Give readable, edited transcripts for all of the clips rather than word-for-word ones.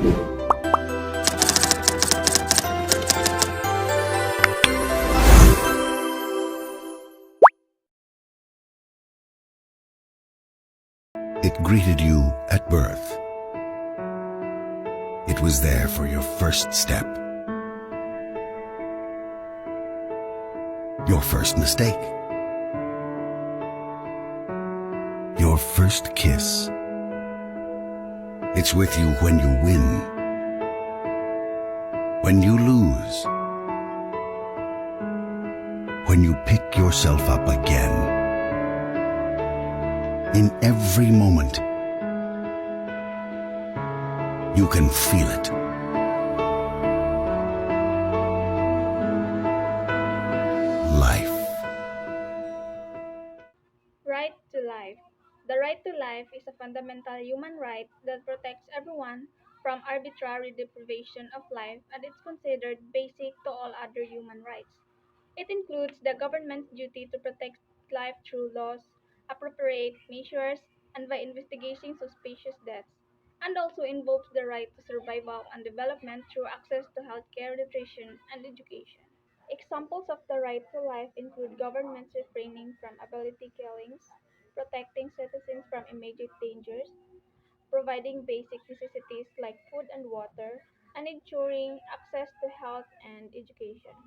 It greeted you at birth. It was there for your first step, your first mistake, your first kiss. It's with you when you win, when you lose, when you pick yourself up again. In every moment, you can feel it. Life. Right to life. The right to life is a fundamental human right that protects everyone from arbitrary deprivation of life, and it's considered basic to all other human rights. It includes the government's duty to protect life through laws, appropriate measures, and by investigating suspicious deaths, and also involves the right to survival and development through access to healthcare, nutrition, and education. Examples of the right to life include governments refraining from ability killings, protecting citizens from immediate dangers, providing basic necessities like food and water, and ensuring access to health and education.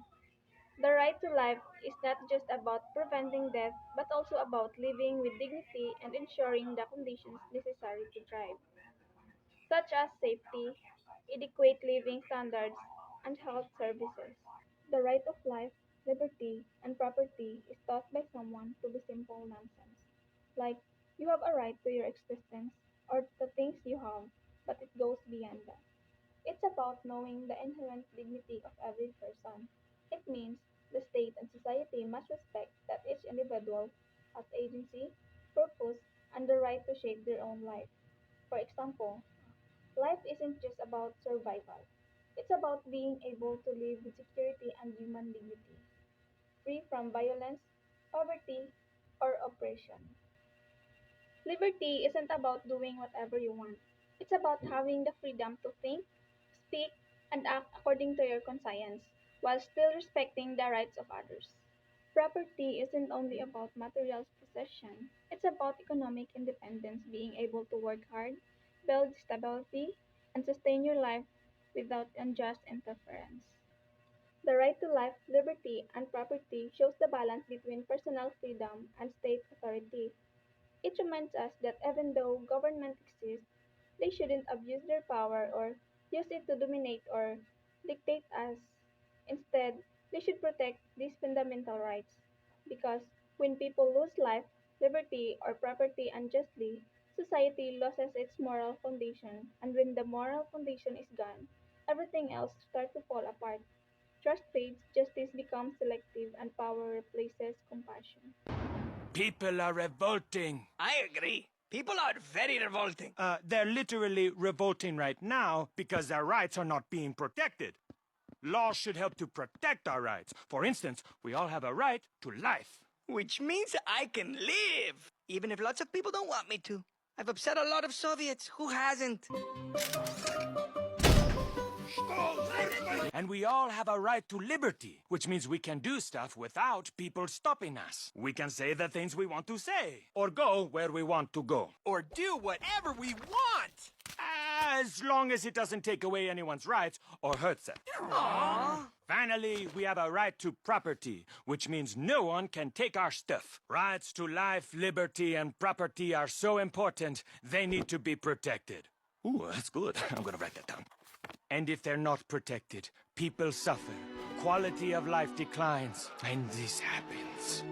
The right to life is not just about preventing death, but also about living with dignity and ensuring the conditions necessary to thrive, such as safety, adequate living standards, and health services. The right of life, liberty, and property is thought by someone to be simple nonsense, like you have a right to your existence or the things you have, but it goes beyond that. It's about knowing the inherent dignity of every person. It means the state and society must respect that each individual has agency, purpose, and the right to shape their own life. For example, life isn't just about survival. It's about being able to live with security and human dignity, free from violence, poverty, or oppression. Liberty isn't about doing whatever you want. It's about having the freedom to think, speak, and act according to your conscience, while still respecting the rights of others. Property isn't only about material possession, it's about economic independence, being able to work hard, build stability, and sustain your life without unjust interference. The right to life, liberty, and property shows the balance between personal freedom and state authority. It reminds us that even though government exists, they shouldn't abuse their power or use it to dominate or dictate us. Instead, they should protect these fundamental rights. Because when people lose life, liberty, or property unjustly, society loses its moral foundation, and when the moral foundation is gone, everything else starts to fall apart. Trust fades, justice becomes selective, and power replaces compassion. People are revolting. I agree. People are very revolting. They're literally revolting right now because their rights are not being protected. Laws should help to protect our rights. For instance, we all have a right to life. Which means I can live, even if lots of people don't want me to. I've upset a lot of Soviets. Who hasn't? And we all have a right to liberty, which means we can do stuff without people stopping us. We can say the things we want to say, or go where we want to go. Or do whatever we want. As long as it doesn't take away anyone's rights or hurts them. Aww. Finally, we have a right to property, which means no one can take our stuff. Rights to life, liberty, and property are so important, they need to be protected. Ooh, that's good. I'm gonna write that down. And if they're not protected, people suffer. Quality of life declines, and this happens.